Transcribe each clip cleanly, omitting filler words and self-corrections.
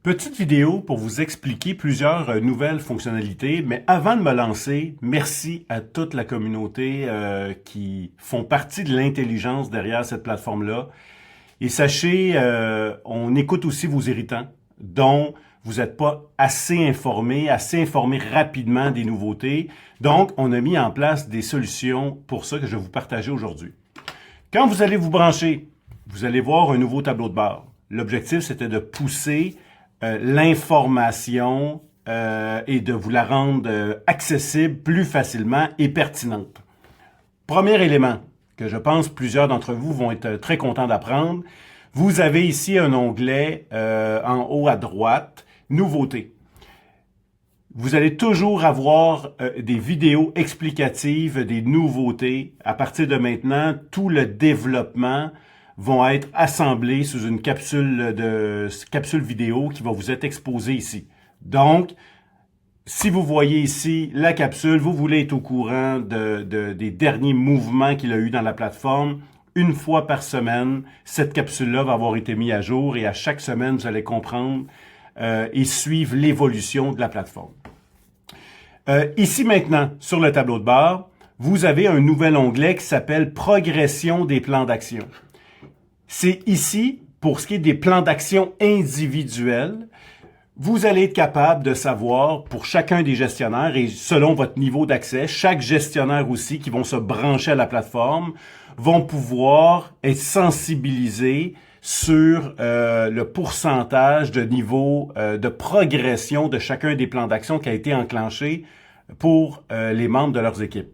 Petite vidéo pour vous expliquer plusieurs nouvelles fonctionnalités, mais avant de me lancer, merci à toute la communauté qui font partie de l'intelligence derrière cette plateforme-là. Et sachez, on écoute aussi vos irritants, dont vous n'êtes pas assez informés rapidement des nouveautés. Donc, on a mis en place des solutions pour ça que je vais vous partager aujourd'hui. Quand vous allez vous brancher, vous allez voir un nouveau tableau de bord. L'objectif, c'était de pousser l'information et de vous la rendre accessible plus facilement et pertinente. Premier élément que je pense plusieurs d'entre vous vont être très contents d'apprendre, vous avez ici un onglet en haut à droite, Nouveautés. Vous allez toujours avoir des vidéos explicatives, des nouveautés. À partir de maintenant, tout le développement vont être assemblés sous une capsule vidéo qui va vous être exposée ici. Donc, si vous voyez ici la capsule, vous voulez être au courant des derniers mouvements qu'il a eu dans la plateforme, une fois par semaine, cette capsule-là va avoir été mise à jour et à chaque semaine, vous allez comprendre et suivre l'évolution de la plateforme. Ici maintenant, sur le tableau de bord, vous avez un nouvel onglet qui s'appelle « Progression des plans d'action ». C'est ici, pour ce qui est des plans d'action individuels, vous allez être capable de savoir pour chacun des gestionnaires et selon votre niveau d'accès, chaque gestionnaire aussi qui vont se brancher à la plateforme vont pouvoir être sensibilisés sur le pourcentage de niveau de progression de chacun des plans d'action qui a été enclenché pour les membres de leurs équipes.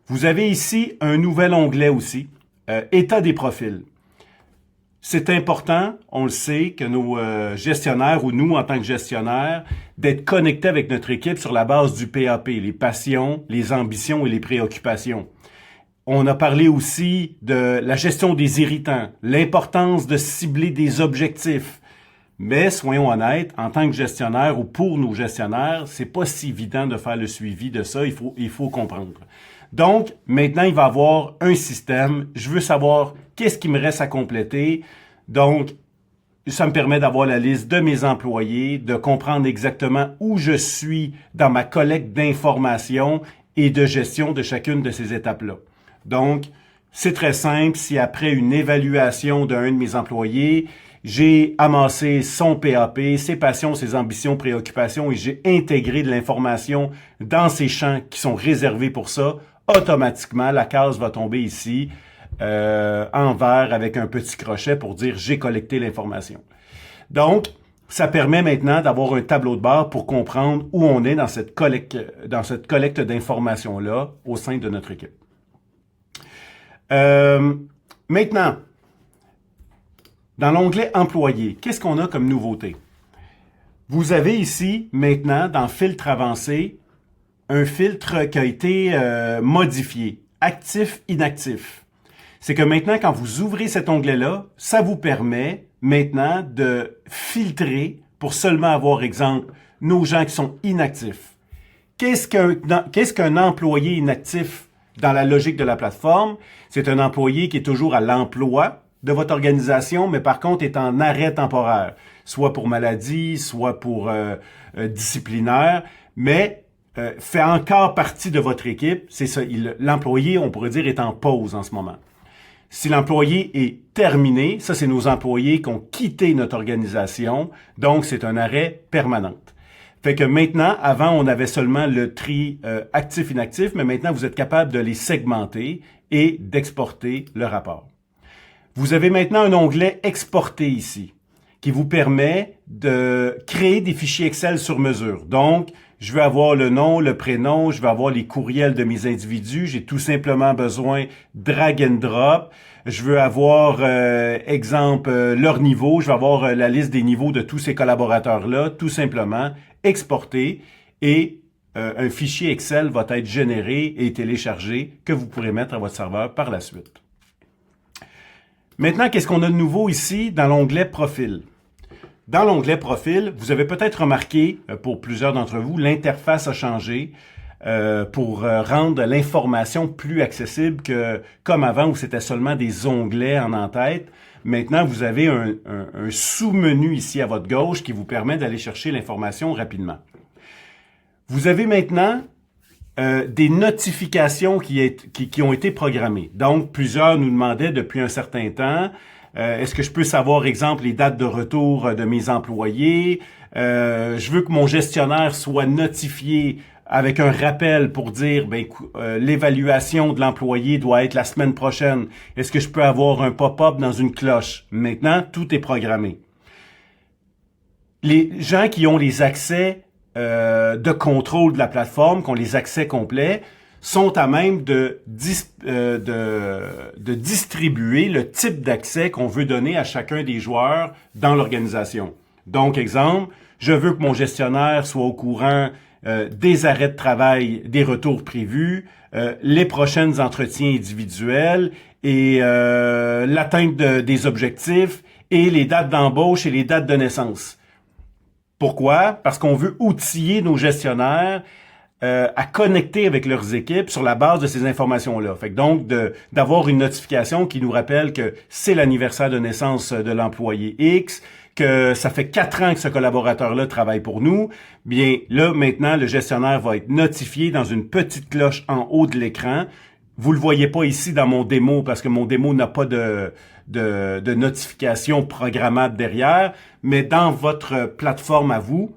Vous avez ici un nouvel onglet aussi, État des profils. C'est important, on le sait, que nos gestionnaires ou nous, en tant que gestionnaires, d'être connectés avec notre équipe sur la base du PAP, les passions, les ambitions et les préoccupations. On a parlé aussi de la gestion des irritants, l'importance de cibler des objectifs. Mais soyons honnêtes, en tant que gestionnaire ou pour nos gestionnaires, c'est pas si évident de faire le suivi de ça, il faut comprendre. Donc, maintenant, il va y avoir un système. Je veux savoir qu'est-ce qui me reste à compléter. Donc, ça me permet d'avoir la liste de mes employés, de comprendre exactement où je suis dans ma collecte d'informations et de gestion de chacune de ces étapes-là. Donc, c'est très simple. Si après une évaluation d'un de mes employés, j'ai amassé son PAP, ses passions, ses ambitions, préoccupations et j'ai intégré de l'information dans ces champs qui sont réservés pour ça, automatiquement, la case va tomber ici en vert avec un petit crochet pour dire « j'ai collecté l'information ». Donc, ça permet maintenant d'avoir un tableau de bord pour comprendre où on est dans cette collecte d'informations-là au sein de notre équipe. Maintenant, dans l'onglet « Employés », qu'est-ce qu'on a comme nouveauté? Vous avez ici, maintenant, dans « Filtre avancé », un filtre qui a été modifié, actif-inactif. C'est que maintenant, quand vous ouvrez cet onglet-là, ça vous permet maintenant de filtrer pour seulement avoir, exemple, nos gens qui sont inactifs. Qu'est-ce qu'un employé inactif dans la logique de la plateforme? C'est un employé qui est toujours à l'emploi de votre organisation, mais par contre est en arrêt temporaire, soit pour maladie, soit pour disciplinaire, mais fait encore partie de votre équipe. C'est ça, l'employé, on pourrait dire, est en pause en ce moment. Si l'employé est terminé, ça c'est nos employés qui ont quitté notre organisation, donc c'est un arrêt permanent. Fait que maintenant, avant on avait seulement le tri actif-inactif, mais maintenant vous êtes capable de les segmenter et d'exporter le rapport. Vous avez maintenant un onglet « Exporter » ici, qui vous permet de créer des fichiers Excel sur mesure. Donc, je veux avoir le nom, le prénom, je veux avoir les courriels de mes individus, j'ai tout simplement besoin drag and drop. Je veux avoir, exemple, leur niveau, je veux avoir la liste des niveaux de tous ces collaborateurs-là, tout simplement exporter et un fichier Excel va être généré et téléchargé que vous pourrez mettre à votre serveur par la suite. Maintenant, qu'est-ce qu'on a de nouveau ici dans l'onglet « Profil ». Dans l'onglet « Profil », vous avez peut-être remarqué, pour plusieurs d'entre vous, l'interface a changé pour rendre l'information plus accessible que comme avant où c'était seulement des onglets en en-tête. maintenant, vous avez un sous-menu ici à votre gauche qui vous permet d'aller chercher l'information rapidement. Vous avez maintenant des notifications qui ont été programmées. Donc, plusieurs nous demandaient depuis un certain temps, est-ce que je peux savoir, exemple, les dates de retour de mes employés? Je veux que mon gestionnaire soit notifié avec un rappel pour dire, l'évaluation de l'employé doit être la semaine prochaine. Est-ce que je peux avoir un pop-up dans une cloche? Maintenant, tout est programmé. Les gens qui ont les accès de contrôle de la plateforme, qui ont les accès complets, sont à même de distribuer le type d'accès qu'on veut donner à chacun des joueurs dans l'organisation. Donc, exemple, je veux que mon gestionnaire soit au courant des arrêts de travail, des retours prévus, les prochains entretiens individuels et l'atteinte des objectifs et les dates d'embauche et les dates de naissance. Pourquoi? Parce qu'on veut outiller nos gestionnaires à connecter avec leurs équipes sur la base de ces informations-là. Fait que donc, d'avoir une notification qui nous rappelle que c'est l'anniversaire de naissance de l'employé X, que ça fait 4 ans que ce collaborateur-là travaille pour nous, bien là, maintenant, le gestionnaire va être notifié dans une petite cloche en haut de l'écran. Vous le voyez pas ici dans mon démo parce que mon démo n'a pas de notification programmable derrière, mais dans votre plateforme à vous,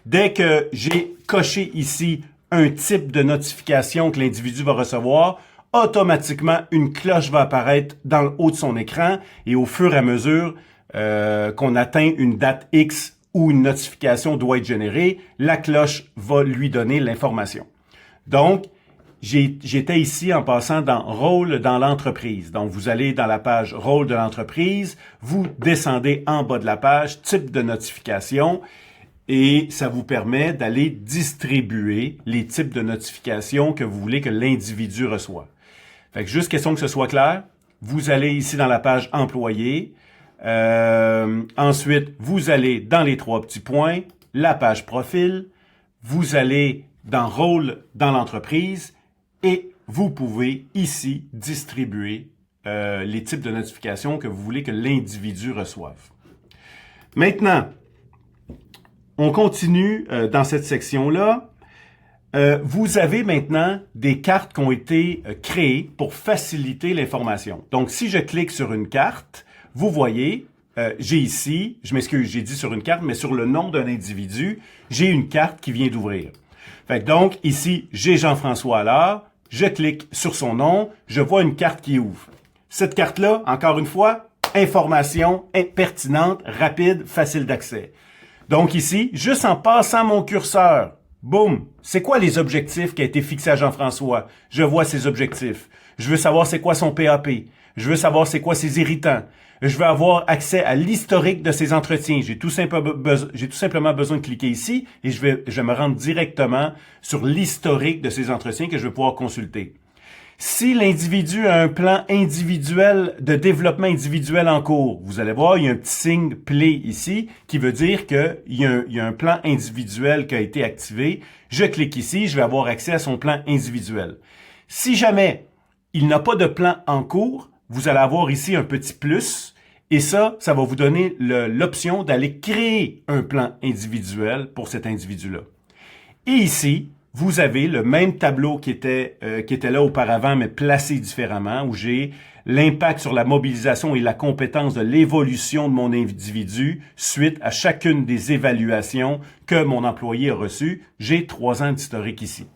dès que j'ai coché ici un type de notification que l'individu va recevoir, automatiquement, une cloche va apparaître dans le haut de son écran et au fur et à mesure qu'on atteint une date X où une notification doit être générée, la cloche va lui donner l'information. Donc, j'étais ici en passant dans Rôle dans l'entreprise. Donc, vous allez dans la page Rôle de l'entreprise, vous descendez en bas de la page, type de notification, et ça vous permet d'aller distribuer les types de notifications que vous voulez que l'individu reçoive. Fait que juste question que ce soit clair, vous allez ici dans la page Employé, ensuite, vous allez dans les 3 petits points, la page Profil, vous allez dans Rôle dans l'entreprise, et vous pouvez ici distribuer les types de notifications que vous voulez que l'individu reçoive. Maintenant, on continue dans cette section-là. Vous avez maintenant des cartes qui ont été créées pour faciliter l'information. Donc, si je clique sur une carte, vous voyez, j'ai ici, je m'excuse, j'ai dit sur une carte, mais sur le nom d'un individu, j'ai une carte qui vient d'ouvrir. Fait que donc, ici, j'ai Jean-François Allard, je clique sur son nom, je vois une carte qui ouvre. Cette carte-là, encore une fois, information pertinente, rapide, facile d'accès. Donc ici, juste en passant mon curseur, boum, c'est quoi les objectifs qui a été fixé à Jean-François? Je vois ses objectifs. Je veux savoir c'est quoi son PAP. Je veux savoir c'est quoi ses irritants. Je veux avoir accès à l'historique de ses entretiens. J'ai tout simplement besoin de cliquer ici et je vais me rendre directement sur l'historique de ses entretiens que je vais pouvoir consulter. Si l'individu a un plan individuel de développement individuel en cours, vous allez voir, il y a un petit signe play ici qui veut dire qu'il y a un plan individuel qui a été activé. Je clique ici, je vais avoir accès à son plan individuel. Si jamais il n'a pas de plan en cours, vous allez avoir ici un petit plus et ça va vous donner l'option d'aller créer un plan individuel pour cet individu-là. Et ici, vous avez le même tableau qui était là auparavant, mais placé différemment, où j'ai l'impact sur la mobilisation et la compétence de l'évolution de mon individu suite à chacune des évaluations que mon employé a reçues. J'ai 3 ans d'historique ici.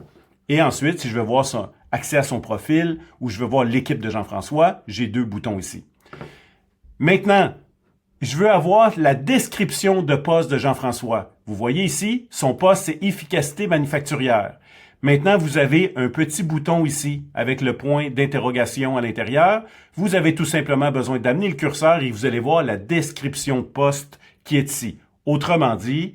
Et ensuite, si je veux voir accès à son profil ou je veux voir l'équipe de Jean-François, j'ai 2 boutons ici. Maintenant, je veux avoir la description de poste de Jean-François. Vous voyez ici, son poste, c'est efficacité manufacturière. Maintenant, vous avez un petit bouton ici avec le point d'interrogation à l'intérieur. Vous avez tout simplement besoin d'amener le curseur et vous allez voir la description de poste qui est ici. Autrement dit,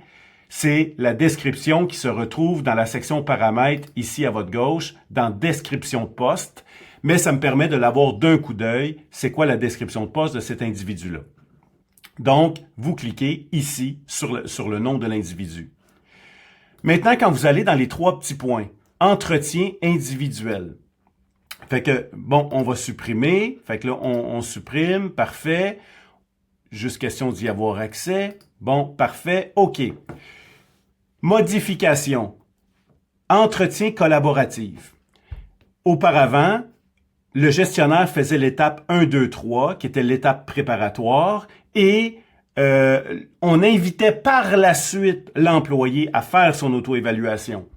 c'est la description qui se retrouve dans la section paramètres ici à votre gauche, dans description de poste, mais ça me permet de l'avoir d'un coup d'œil, c'est quoi la description de poste de cet individu-là. Donc, vous cliquez ici sur le nom de l'individu. Maintenant, quand vous allez dans les 3 petits points, entretien individuel, Fait que, bon, on va supprimer. Fait que là, on supprime. Parfait. Juste question d'y avoir accès. Bon, parfait. OK. Modification. Entretien collaboratif. Auparavant, le gestionnaire faisait l'étape 1, 2, 3, qui était l'étape préparatoire, et on invitait par la suite l'employé à faire son auto-évaluation.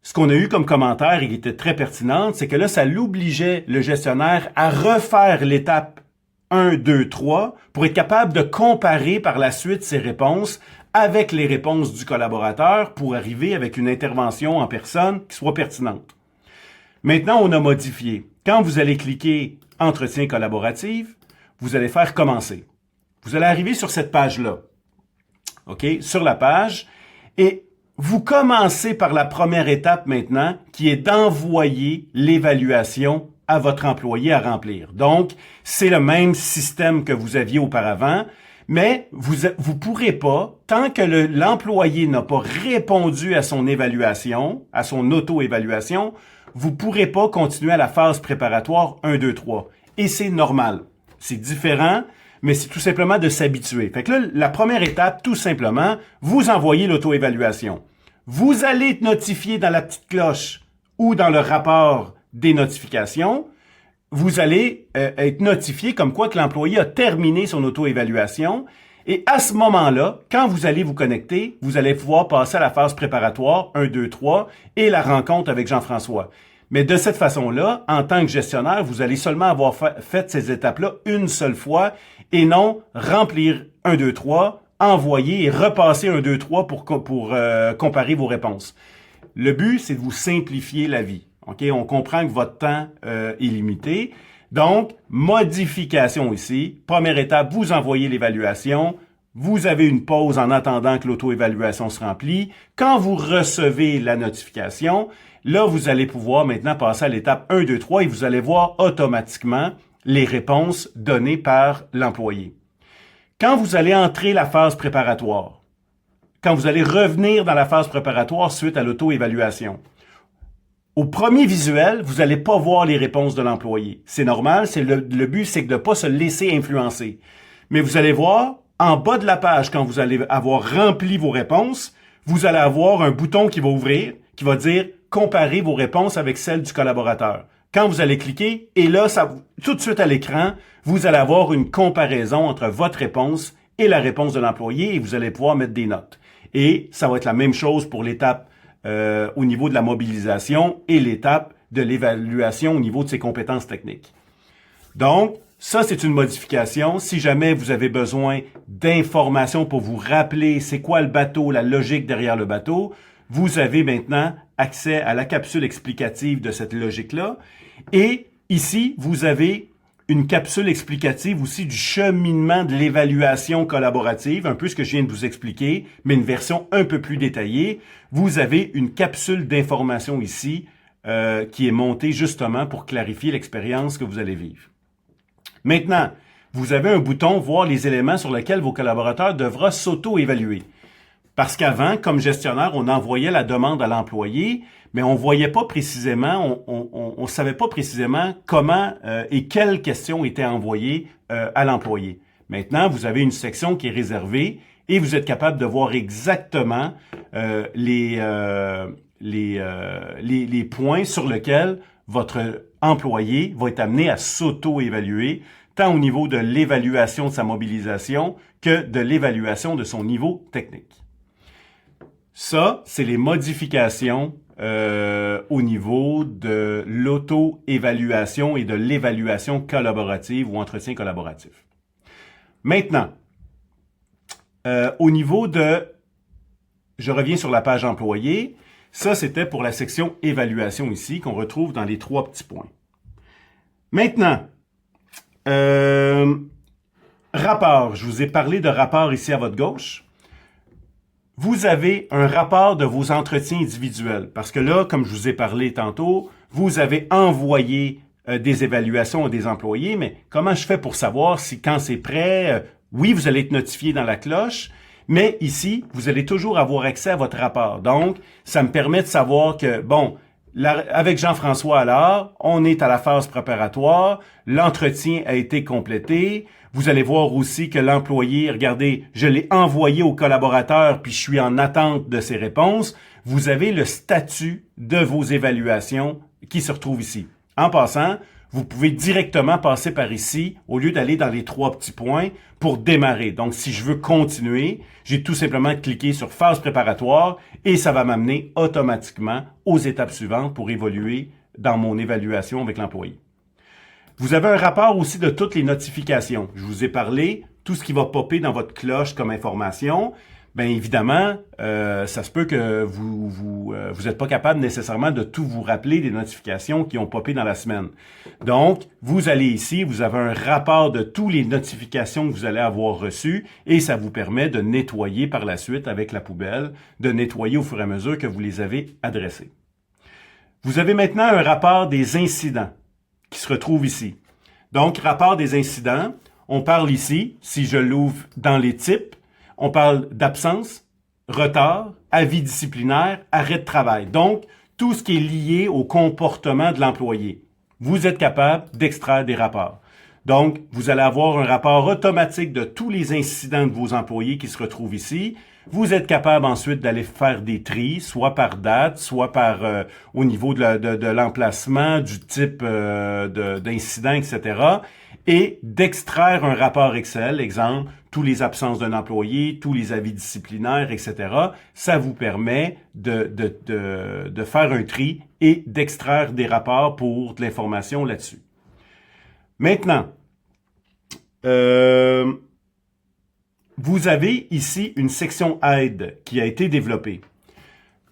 Ce qu'on a eu comme commentaire et qui était très pertinent, c'est que là, ça l'obligeait, le gestionnaire, à refaire l'étape 1, 2, 3 pour être capable de comparer par la suite ses réponses avec les réponses du collaborateur pour arriver avec une intervention en personne qui soit pertinente. Maintenant, on a modifié. Quand vous allez cliquer « Entretien collaboratif », vous allez faire « Commencer ». Vous allez arriver sur cette page-là. OK? Sur la page. Et vous commencez par la première étape maintenant, qui est d'envoyer l'évaluation à votre employé à remplir. Donc, c'est le même système que vous aviez auparavant, mais vous pourrez pas, tant que l'employé n'a pas répondu à son évaluation, à son auto-évaluation, vous pourrez pas continuer à la phase préparatoire 1, 2, 3. Et c'est normal. C'est différent, mais c'est tout simplement de s'habituer. Fait que là, la première étape, tout simplement, vous envoyez l'auto-évaluation. Vous allez être notifié dans la petite cloche ou dans le rapport des notifications. Vous allez être notifié comme quoi que l'employé a terminé son auto-évaluation. Et à ce moment-là, quand vous allez vous connecter, vous allez pouvoir passer à la phase préparatoire 1, 2, 3 et la rencontre avec Jean-François. Mais de cette façon-là, en tant que gestionnaire, vous allez seulement avoir fait ces étapes-là une seule fois et non remplir 1, 2, 3, envoyer et repasser 1, 2, 3 pour comparer vos réponses. Le but, c'est de vous simplifier la vie. OK? On comprend que votre temps est limité. Donc, modification ici. Première étape, vous envoyez l'évaluation. Vous avez une pause en attendant que l'auto-évaluation se remplit. Quand vous recevez la notification, là, vous allez pouvoir maintenant passer à l'étape 1, 2, 3 et vous allez voir automatiquement les réponses données par l'employé. Quand vous allez entrer la phase préparatoire, quand vous allez revenir dans la phase préparatoire suite à l'auto-évaluation, au premier visuel, vous n'allez pas voir les réponses de l'employé. C'est normal, le but, c'est de ne pas se laisser influencer. Mais vous allez voir, en bas de la page, quand vous allez avoir rempli vos réponses, vous allez avoir un bouton qui va ouvrir, qui va dire « Comparer vos réponses avec celles du collaborateur ». Quand vous allez cliquer, et là, tout de suite à l'écran, vous allez avoir une comparaison entre votre réponse et la réponse de l'employé et vous allez pouvoir mettre des notes. Et ça va être la même chose pour l'étape au niveau de la mobilisation et l'étape de l'évaluation au niveau de ses compétences techniques. Donc, ça, c'est une modification. Si jamais vous avez besoin d'informations pour vous rappeler c'est quoi le bateau, la logique derrière le bateau, vous avez maintenant accès à la capsule explicative de cette logique-là. Et ici, vous avez une capsule explicative aussi du cheminement de l'évaluation collaborative, un peu ce que je viens de vous expliquer, mais une version un peu plus détaillée. Vous avez une capsule d'information ici qui est montée justement pour clarifier l'expérience que vous allez vivre. Maintenant, vous avez un bouton « Voir les éléments sur lesquels vos collaborateurs devront s'auto-évaluer ». Parce qu'avant, comme gestionnaire, on envoyait la demande à l'employé, mais on voyait pas précisément, on savait pas précisément comment et quelles questions étaient envoyées à l'employé. Maintenant, vous avez une section qui est réservée et vous êtes capable de voir exactement les points sur lesquels votre employé va être amené à s'auto-évaluer, tant au niveau de l'évaluation de sa mobilisation que de l'évaluation de son niveau technique. Ça, c'est les modifications au niveau de l'auto-évaluation et de l'évaluation collaborative ou entretien collaboratif. Maintenant, au niveau de... Je reviens sur la page employé. Ça, c'était pour la section évaluation ici, qu'on retrouve dans les 3 petits points. Maintenant, rapport. Je vous ai parlé de rapport ici à votre gauche. Vous avez un rapport de vos entretiens individuels. Parce que là, comme je vous ai parlé tantôt, vous avez envoyé des évaluations à des employés, mais comment je fais pour savoir si quand c'est prêt, oui, vous allez être notifié dans la cloche, mais ici, vous allez toujours avoir accès à votre rapport. Donc, ça me permet de savoir que, bon, avec Jean-François Allard, on est à la phase préparatoire, l'entretien a été complété. Vous allez voir aussi que l'employé, regardez, je l'ai envoyé au collaborateur puis je suis en attente de ses réponses. Vous avez le statut de vos évaluations qui se retrouve ici. En passant, vous pouvez directement passer par ici au lieu d'aller dans les 3 petits points pour démarrer. Donc, si je veux continuer, j'ai tout simplement cliqué sur phase préparatoire et ça va m'amener automatiquement aux étapes suivantes pour évoluer dans mon évaluation avec l'employé. Vous avez un rapport aussi de toutes les notifications. Je vous ai parlé, tout ce qui va popper dans votre cloche comme information. Bien évidemment, ça se peut que vous êtes pas capable nécessairement de tout vous rappeler des notifications qui ont popé dans la semaine. Donc, vous allez ici, vous avez un rapport de toutes les notifications que vous allez avoir reçues et ça vous permet de nettoyer par la suite avec la poubelle, de nettoyer au fur et à mesure que vous les avez adressés. Vous avez maintenant un rapport des incidents qui se retrouve ici. Donc, rapport des incidents, on parle ici, si je l'ouvre dans les types, on parle d'absence, retard, avis disciplinaire, arrêt de travail. Donc, tout ce qui est lié au comportement de l'employé. Vous êtes capable d'extraire des rapports. Donc, vous allez avoir un rapport automatique de tous les incidents de vos employés qui se retrouvent ici. Vous êtes capable ensuite d'aller faire des tris, soit par date, soit par au niveau de l'emplacement, du type d'incident, etc. Et d'extraire un rapport Excel, exemple, tous les absences d'un employé, tous les avis disciplinaires, etc. Ça vous permet de faire un tri et d'extraire des rapports pour de l'information là-dessus. Maintenant, vous avez ici une section aide qui a été développée.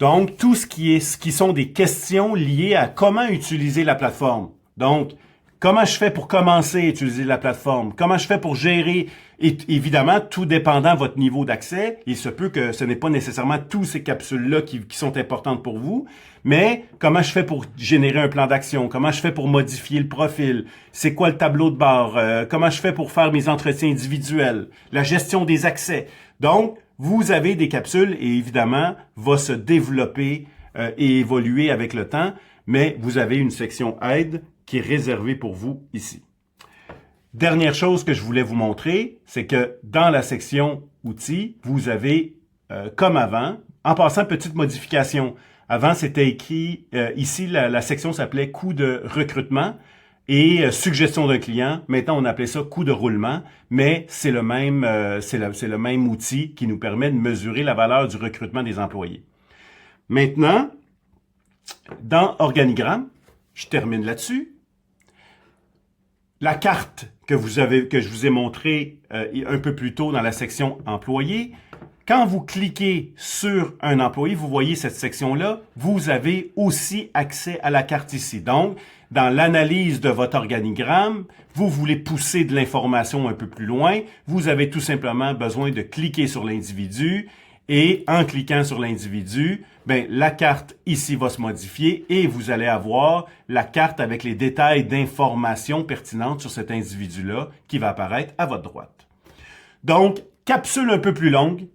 Donc, tout ce qui sont des questions liées à comment utiliser la plateforme. Donc, comment je fais pour commencer à utiliser la plateforme? Comment je fais pour gérer? Et évidemment, tout dépendant de votre niveau d'accès, il se peut que ce n'est pas nécessairement toutes ces capsules-là qui sont importantes pour vous, mais comment je fais pour générer un plan d'action? Comment je fais pour modifier le profil? C'est quoi le tableau de bord? Comment je fais pour faire mes entretiens individuels? La gestion des accès. Donc, vous avez des capsules et évidemment, va se développer et évoluer avec le temps, mais vous avez une section aide qui est réservé pour vous ici. Dernière chose que je voulais vous montrer, c'est que dans la section outils, vous avez, comme avant, en passant, petite modification. Avant, c'était écrit, ici, la section s'appelait coût de recrutement et suggestion d'un client. Maintenant, on appelait ça coût de roulement, mais c'est le même outil qui nous permet de mesurer la valeur du recrutement des employés. Maintenant, dans organigramme, je termine là-dessus. La carte que je vous ai montrée un peu plus tôt dans la section employés, quand vous cliquez sur un employé, vous voyez cette section-là, vous avez aussi accès à la carte ici. Donc, dans l'analyse de votre organigramme, vous voulez pousser de l'information un peu plus loin, vous avez tout simplement besoin de cliquer sur l'individu et en cliquant sur l'individu, ben, la carte ici va se modifier et vous allez avoir la carte avec les détails d'informations pertinentes sur cet individu-là qui va apparaître à votre droite. Donc, capsule un peu plus longue,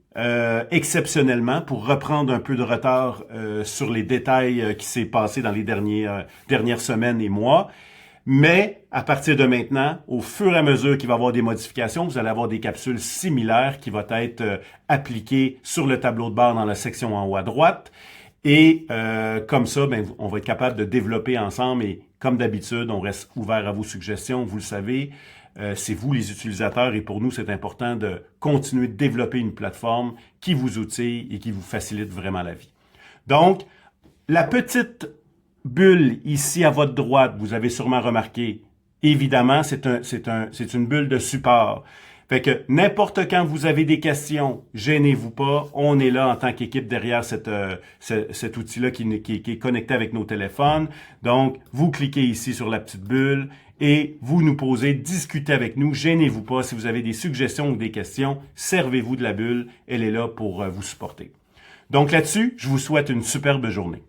exceptionnellement, pour reprendre un peu de retard sur les détails qui s'est passé dans les dernières semaines et mois. Mais à partir de maintenant, au fur et à mesure qu'il va y avoir des modifications, vous allez avoir des capsules similaires qui vont être appliquées sur le tableau de bord dans la section en haut à droite. Et comme ça, ben, on va être capable de développer ensemble. Et comme d'habitude, on reste ouvert à vos suggestions. Vous le savez, c'est vous les utilisateurs et pour nous, c'est important de continuer de développer une plateforme qui vous outille et qui vous facilite vraiment la vie. Donc, la petite bulle ici à votre droite, vous avez sûrement remarqué, évidemment, c'est une bulle de support. Fait que n'importe quand vous avez des questions, gênez-vous pas, on est là en tant qu'équipe derrière cet outil-là qui est connecté avec nos téléphones. Donc, vous cliquez ici sur la petite bulle et vous nous posez, discutez avec nous, gênez-vous pas. Si vous avez des suggestions ou des questions, servez-vous de la bulle, elle est là pour vous supporter. Donc là-dessus, je vous souhaite une superbe journée.